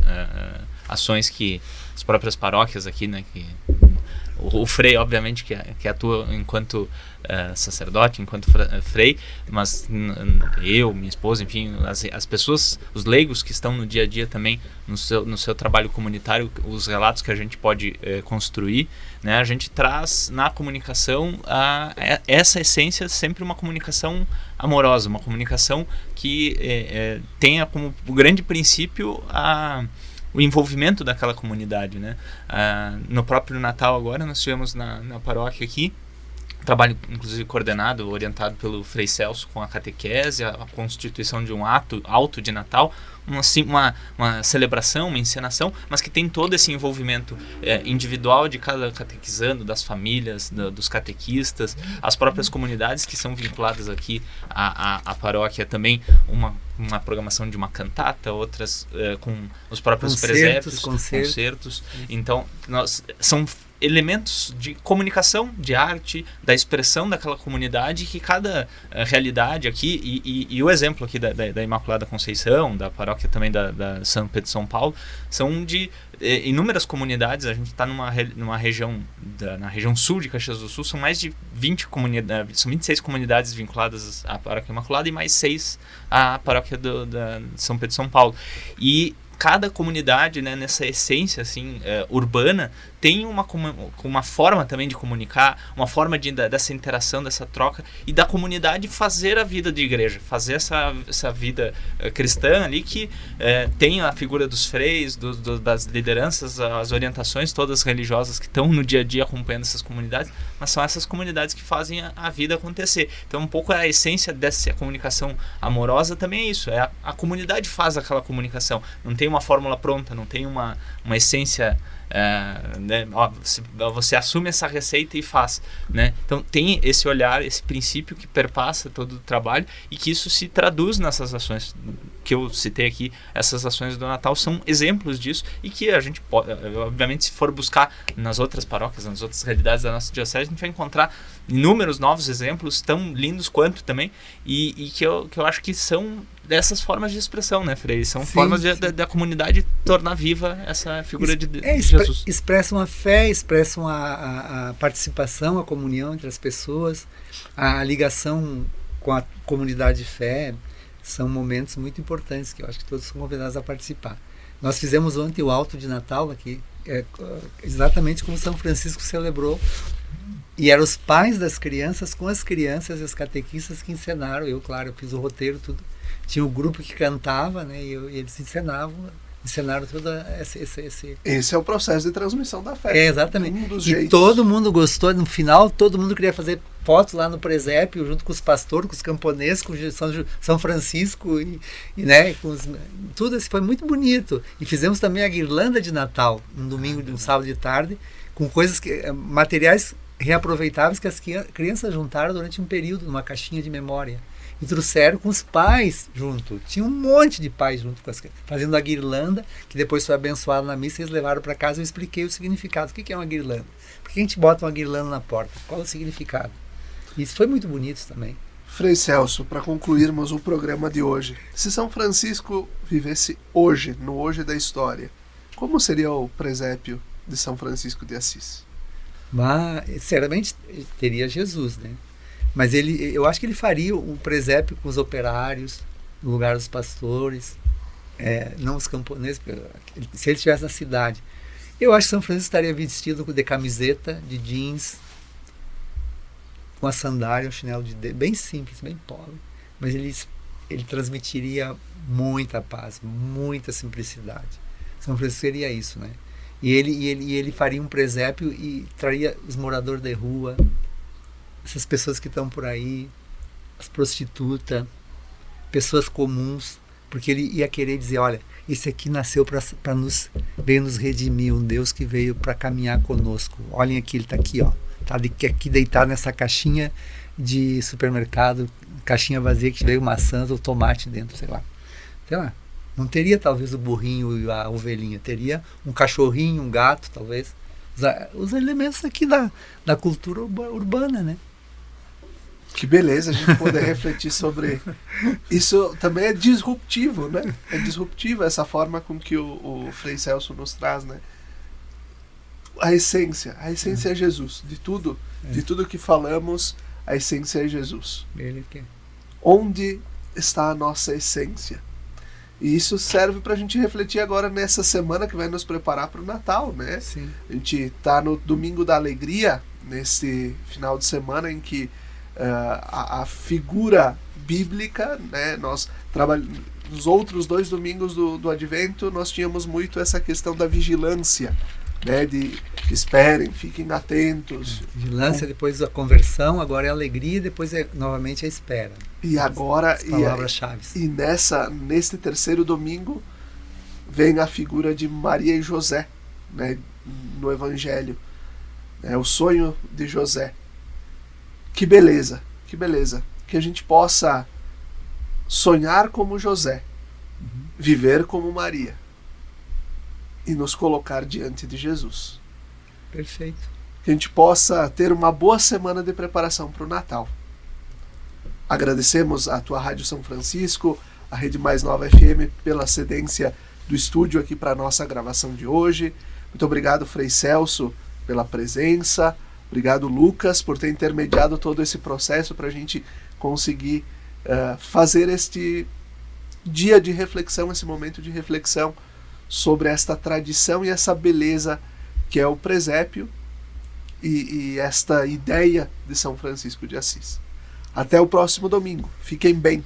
ações que as próprias paróquias aqui, né? Que o Frei, obviamente, que atua enquanto sacerdote, enquanto Frei, mas eu, minha esposa, enfim, as pessoas, os leigos que estão no dia a dia também no seu trabalho comunitário, os relatos que a gente pode construir, né, a gente traz na comunicação essa essência, sempre uma comunicação amorosa, uma comunicação que tenha como grande princípio o envolvimento daquela comunidade, né? No próprio Natal agora nós tivemos na paróquia aqui trabalho inclusive coordenado, orientado pelo Frei Celso com a catequese, a constituição de um auto de Natal, uma celebração, uma encenação, mas que tem todo esse envolvimento individual de cada catequizando, das famílias, dos catequistas, as próprias comunidades que são vinculadas aqui à paróquia, também uma programação de uma cantata, outras com os próprios presépios, concertos. Então, são elementos de comunicação, de arte, da expressão daquela comunidade, que cada realidade aqui, e o exemplo aqui da Imaculada Conceição, da paróquia também da São Pedro de São Paulo, são de inúmeras comunidades. A gente está numa região, na região sul de Caxias do Sul, são mais de 20 comunidades, são 26 comunidades vinculadas à paróquia Imaculada e mais 6 à paróquia da São Pedro de São Paulo. E cada comunidade, né, nessa essência assim, urbana, tem uma forma também de comunicar, uma forma dessa interação, dessa troca, e da comunidade fazer a vida de igreja, fazer essa vida cristã ali, que tem a figura dos freis, das lideranças, as orientações todas religiosas que estão no dia a dia acompanhando essas comunidades, mas são essas comunidades que fazem a vida acontecer. Então um pouco a essência dessa comunicação amorosa também é isso, a comunidade faz aquela comunicação, não tem uma fórmula pronta, não tem uma essência, né? Você assume essa receita e faz, né? Então tem esse olhar, esse princípio que perpassa todo o trabalho, e que isso se traduz nessas ações que eu citei aqui. Essas ações do Natal são exemplos disso, e que a gente pode, obviamente, se for buscar nas outras paróquias, nas outras realidades da nossa diocese, a gente vai encontrar inúmeros novos exemplos, tão lindos quanto também, e que eu acho que são dessas formas de expressão, né, Frei? São formas da comunidade tornar viva essa figura de Jesus. Expressam a fé, expressam a participação, a comunhão entre as pessoas, a ligação com a comunidade de fé. São momentos muito importantes que eu acho que todos são convidados a participar. Nós fizemos ontem o Alto de Natal aqui, exatamente como São Francisco celebrou. E eram os pais das crianças com as crianças e os catequistas que encenaram. Eu fiz o roteiro, tudo. Tinha um grupo que cantava, né? E eles encenaram todo esse... Esse é o processo de transmissão da fé. Exatamente. E todo mundo gostou. No final, todo mundo queria fazer foto lá no presépio, junto com os pastores, com os camponeses, com São Francisco, né? Tudo isso foi muito bonito. E fizemos também a guirlanda de Natal, um domingo, um sábado de tarde, com materiais reaproveitáveis que as crianças juntaram durante um período, numa caixinha de memória. E trouxeram com os pais junto. Tinha um monte de pais junto com fazendo a guirlanda, que depois foi abençoada na missa. Eles levaram para casa e eu expliquei o significado. O que é uma guirlanda? Por que a gente bota uma guirlanda na porta? Qual é o significado? Isso foi muito bonito também. Frei Celso, para concluirmos o programa de hoje, se São Francisco vivesse hoje, no hoje da história, como seria o presépio de São Francisco de Assis? Mas, sinceramente, teria Jesus, né? Mas eu acho que ele faria um presépio com os operários, no lugar dos pastores, não os camponeses, se ele estivesse na cidade. Eu acho que São Francisco estaria vestido de camiseta, de jeans, com a sandália, um chinelo de dedo, bem simples, bem pobre. Mas ele transmitiria muita paz, muita simplicidade. São Francisco seria isso, né? E ele faria um presépio e traria os moradores de rua, essas pessoas que estão por aí, as prostitutas, pessoas comuns, porque ele ia querer dizer, olha, esse aqui nasceu para veio nos redimir, um Deus que veio para caminhar conosco. Olhem aqui, ele está aqui, ó, tá aqui deitado nessa caixinha de supermercado, caixinha vazia que veio maçãs ou tomate dentro, sei lá. Não teria talvez o burrinho e a ovelhinha, teria um cachorrinho, um gato, talvez. Os elementos aqui da cultura urbana, né? Que beleza a gente poder refletir sobre isso. Também é disruptivo, né? É disruptivo essa forma com que o Frei Celso nos traz, né? A essência é Jesus. De tudo que falamos, a essência é Jesus. Ele que... Onde está a nossa essência? E isso serve para a gente refletir agora nessa semana que vai nos preparar para o Natal, né? Sim. A gente está no Domingo da Alegria, nesse final de semana em que a figura bíblica, né? Nós nos outros 2 domingos do Advento, nós tínhamos muito essa questão da vigilância, né? De esperem, fiquem atentos. Vigilância, depois a conversão, agora é a alegria, depois novamente a espera. E agora, as palavras-chave. E nesse terceiro domingo, vem a figura de Maria e José, né, no Evangelho. É o sonho de José. Que beleza. Que a gente possa sonhar como José, viver como Maria e nos colocar diante de Jesus. Perfeito. Que a gente possa ter uma boa semana de preparação para o Natal. Agradecemos a tua Rádio São Francisco, a Rede Mais Nova FM, pela cedência do estúdio aqui para a nossa gravação de hoje. Muito obrigado, Frei Celso, pela presença. Obrigado, Lucas, por ter intermediado todo esse processo para a gente conseguir fazer este dia de reflexão, esse momento de reflexão sobre esta tradição e essa beleza que é o presépio e esta ideia de São Francisco de Assis. Até o próximo domingo. Fiquem bem.